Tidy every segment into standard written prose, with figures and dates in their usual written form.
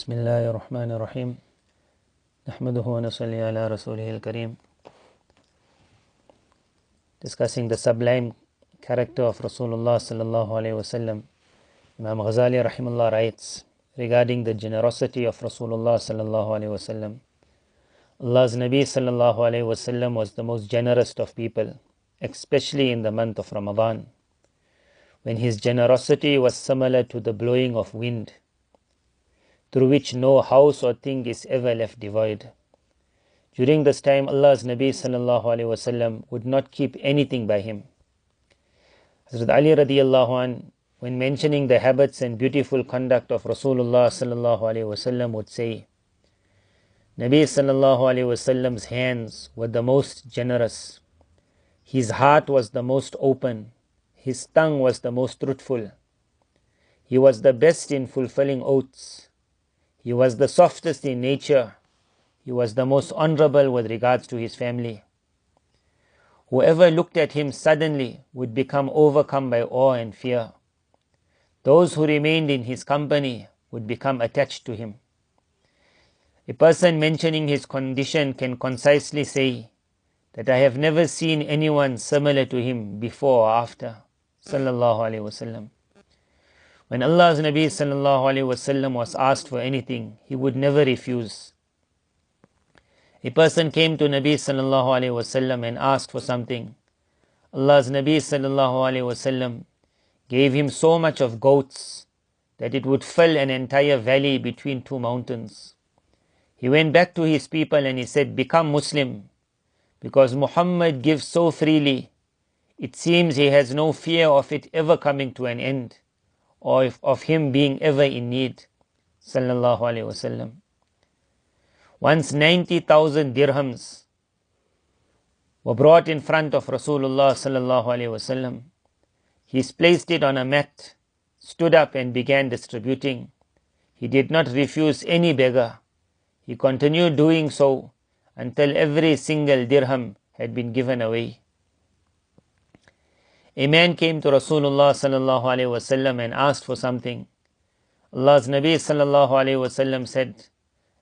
بسم الله الرحمن الرحيم نحمده ونصلي على رسوله الكريم. Discussing the sublime character of Rasulullah sallallahu alaihi wasallam, Imam Ghazali rahimullah writes regarding the generosity of Rasulullah sallallahu alaihi wasallam. Allah's Nabi sallallahu alaihi wasallam was the most generous of people, especially in the month of Ramadan, when his generosity was similar to the blowing of wind, through which no house or thing is ever left devoid. During this time, Allah's Nabi sallallahu alaihi wasallam would not keep anything by him. Hazrat Ali radiallahu anh, when mentioning the habits and beautiful conduct of Rasulullah sallallahu alaihi wasallam, would say, Nabi sallallahu alaihi wasallam's hands were the most generous, his heart was the most open, his tongue was the most truthful, he was the best in fulfilling oaths, he was the softest in nature, he was the most honorable with regards to his family. Whoever looked at him suddenly would become overcome by awe and fear. Those who remained in his company would become attached to him. A person mentioning his condition can concisely say that I have never seen anyone similar to him before or after. Sallallahu alaihi wasallam. When Allah's Nabi sallallahu alaihi wasallam was asked for anything, he would never refuse. A person came to Nabi sallallahu alaihi wasallam and asked for something. Allah's Nabi sallallahu alaihi wasallam gave him so much of goats that it would fill an entire valley between two mountains. He went back to his people and he said, become Muslim, because Muhammad gives so freely. It seems he has no fear of it ever coming to an end, or of him being ever in need. Sallallahu alaihi wasallam. Once 90,000 dirhams were brought in front of Rasulullah sallallahu alaihi wasallam. He placed it on a mat, stood up and began distributing. He did not refuse any beggar. He continued doing so until every single dirham had been given away. A man came to Rasulullah sallallahu alaihi wasallam and asked for something. Allah's Nabi sallallahu alaihi wasallam said,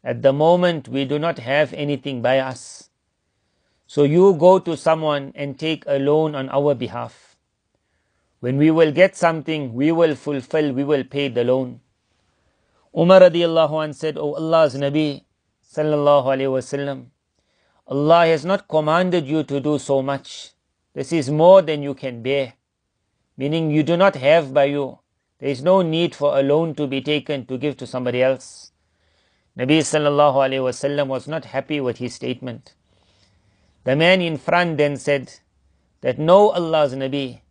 at the moment we do not have anything by us. So you go to someone and take a loan on our behalf. When we will get something, we will fulfill, we will pay the loan. Umar radiallahu anh said, O Allah's Nabi sallallahu alayhi wasallam, Allah has not commanded you to do so much. This is more than you can bear. Meaning you do not have by you. There is no need for a loan to be taken to give to somebody else. Nabi sallallahu alayhi wasallam was not happy with his statement. The man in front then said that no, Allah's Nabi,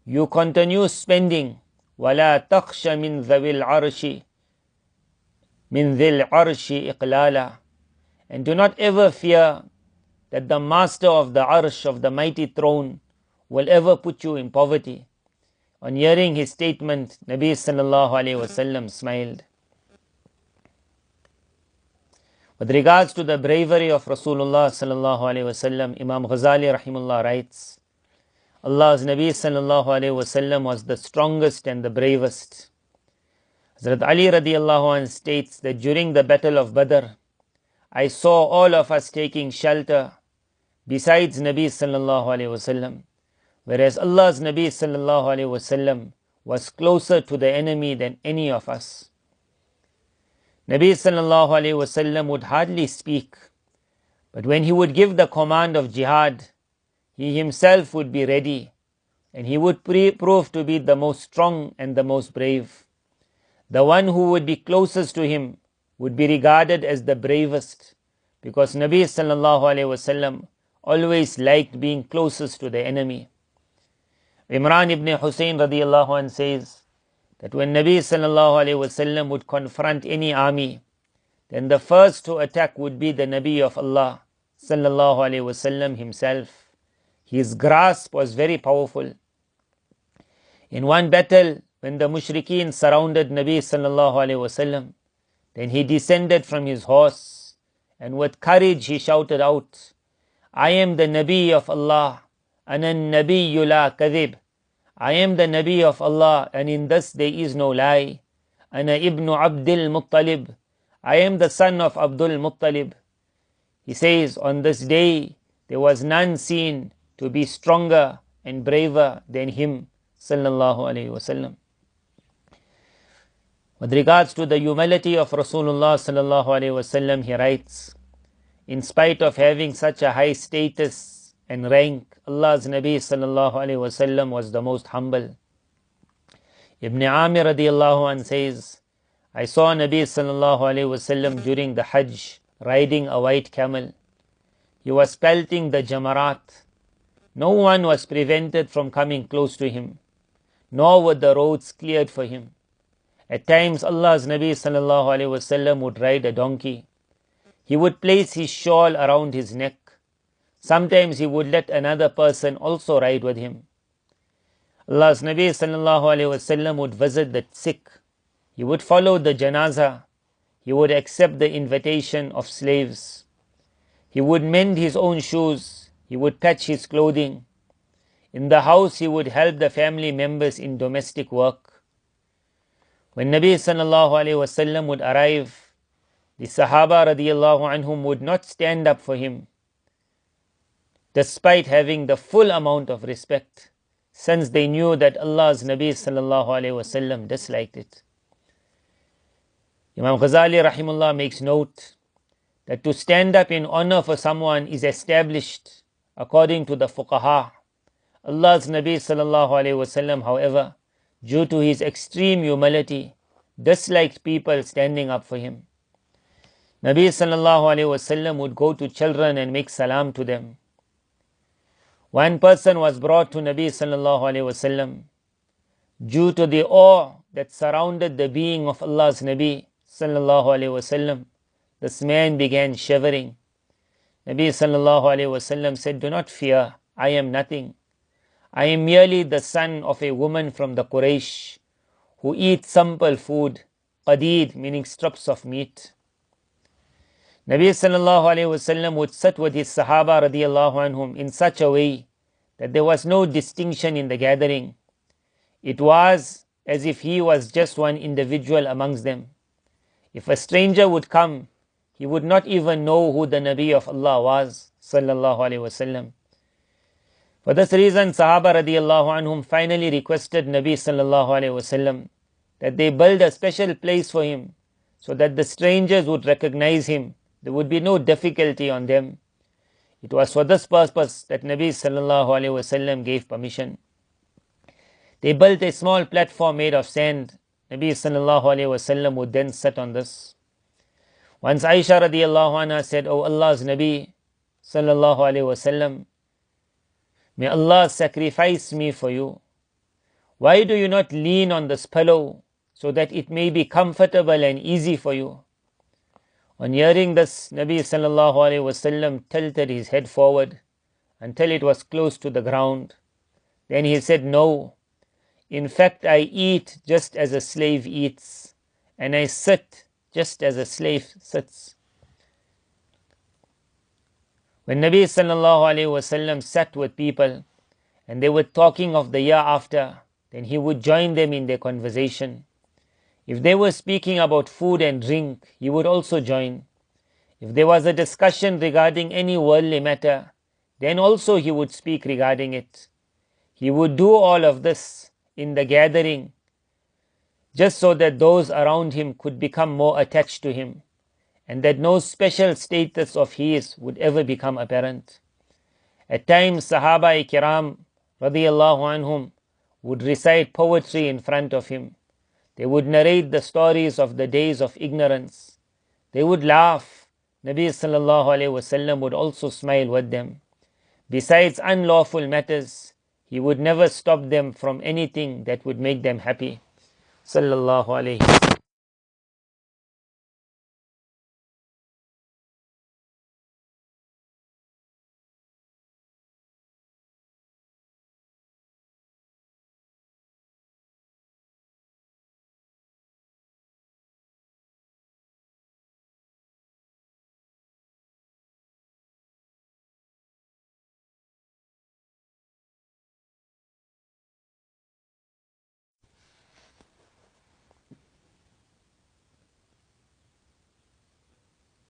you continue spending, وَلَا تَخْشَ مِنْ ذَوِي الْعَرْشِ مِنْ ذِي الْعَرْشِ إِقْلَالًا, and do not ever fear that the master of the arsh, of the mighty throne, will ever put you in poverty. On hearing his statement, Nabi sallallahu alayhi wasallam smiled. With regards to the bravery of Rasulullah sallallahu alaihi wasallam, Imam Ghazali rahimullah writes, Allah's Nabi sallallahu alaihi wasallam was the strongest and the bravest. Hazrat Ali radiallahu anh states that during the battle of Badr, I saw all of us taking shelter besides Nabi sallallahu alaihi wasallam, whereas Allah's Nabi sallallahu alaihi wasallam was closer to the enemy than any of us. Nabi sallallahu alayhi wasallam would hardly speak, but when he would give the command of jihad, he himself would be ready, and he would prove to be the most strong and the most brave. The one who would be closest to him would be regarded as the bravest, because Nabi sallallahu alayhi wasallam always liked being closest to the enemy. Imran ibn Hussein radiallahu anh says that when Nabi sallallahu alayhi wasallam would confront any army, then the first to attack would be the Nabi of Allah sallallahu alayhi wasallam himself. His grasp was very powerful. In one battle, when the mushrikeen surrounded Nabi sallallahu alayhi wasallam, then he descended from his horse and with courage he shouted out, I am the Nabi of Allah, ana nabiyyu la kadhib. I am the Nabi of Allah, and in this there is no lie. Ana ibn Abdul Muttalib. I am the son of Abdul Muttalib. He says, on this day there was none seen to be stronger and braver than him, sallallahu alayhi wasallam. With regards to the humility of Rasulullah sallallahu alayhi wasallam, he writes, in spite of having such a high status and rank, Allah's Nabi sallallahu alayhi wasallam was the most humble. Ibn Amir radiallahu anh says, I saw Nabi sallallahu alayhi wasallam during the Hajj riding a white camel. He was pelting the jamarat. No one was prevented from coming close to him, nor were the roads cleared for him. At times Allah's Nabi sallallahu alayhi wasallam would ride a donkey. He would place his shawl around his neck. Sometimes he would let another person also ride with him. Allah's Nabi sallallahu alayhi wasallam would visit the sick. He would follow the janazah. He would accept the invitation of slaves. He would mend his own shoes. He would patch his clothing. In the house he would help the family members in domestic work. When Nabi sallallahu alayhi wasallam would arrive, the Sahaba radiyallahu anhum would not stand up for him, despite having the full amount of respect, since they knew that Allah's Nabi sallallahu alayhi wasallam disliked it. Imam Ghazali rahimullah makes note that to stand up in honor for someone is established according to the fuqaha. Allah's Nabi sallallahu alayhi wasallam, however, due to his extreme humility, disliked people standing up for him. Nabi sallallahu alayhi wasallam would go to children and make salam to them. One person was brought to Nabi sallallahu alayhi wasallam. Due to the awe that surrounded the being of Allah's Nabi sallallahu alayhi wasallam, this man began shivering. Nabi sallallahu alayhi wasallam said, do not fear, I am nothing. I am merely the son of a woman from the Quraysh who eats simple food, qadeed, meaning strips of meat. Nabi sallallahu alayhi wasallam would sit with his Sahaba radiyallahu anhum in such a way that there was no distinction in the gathering. It was as if he was just one individual amongst them. If a stranger would come, he would not even know who the Nabi of Allah was, sallallahu alayhi wasallam. For this reason, Sahaba radiyallahu anhum finally requested Nabi sallallahu alayhi wasallam that they build a special place for him so that the strangers would recognize him. There would be no difficulty on them. It was for this purpose that Nabi sallallahu alayhi wasallam gave permission. They built a small platform made of sand. Nabi sallallahu alayhi wasallam would then sit on this. Once Aisha radiyallahu anha said, O Allah's Nabi sallallahu alayhi wasallam, may Allah sacrifice me for you. Why do you not lean on this pillow so that it may be comfortable and easy for you? On hearing this, Nabi sallallahu alayhi wasallam tilted his head forward until it was close to the ground. Then he said, no, in fact I eat just as a slave eats, and I sit just as a slave sits. When Nabi sallallahu alayhi wasallam sat with people and they were talking of the year after, then he would join them in their conversation. If they were speaking about food and drink, he would also join. If there was a discussion regarding any worldly matter, then also he would speak regarding it. He would do all of this in the gathering just so that those around him could become more attached to him, and that no special status of his would ever become apparent. At times, Sahaba Kiram radiyallahu anhum would recite poetry in front of him. They would narrate the stories of the days of ignorance. They would laugh. Nabi sallallahu alayhi wasallam would also smile with them. Besides unlawful matters, he would never stop them from anything that would make them happy. Sallallahu alayhi wasallam.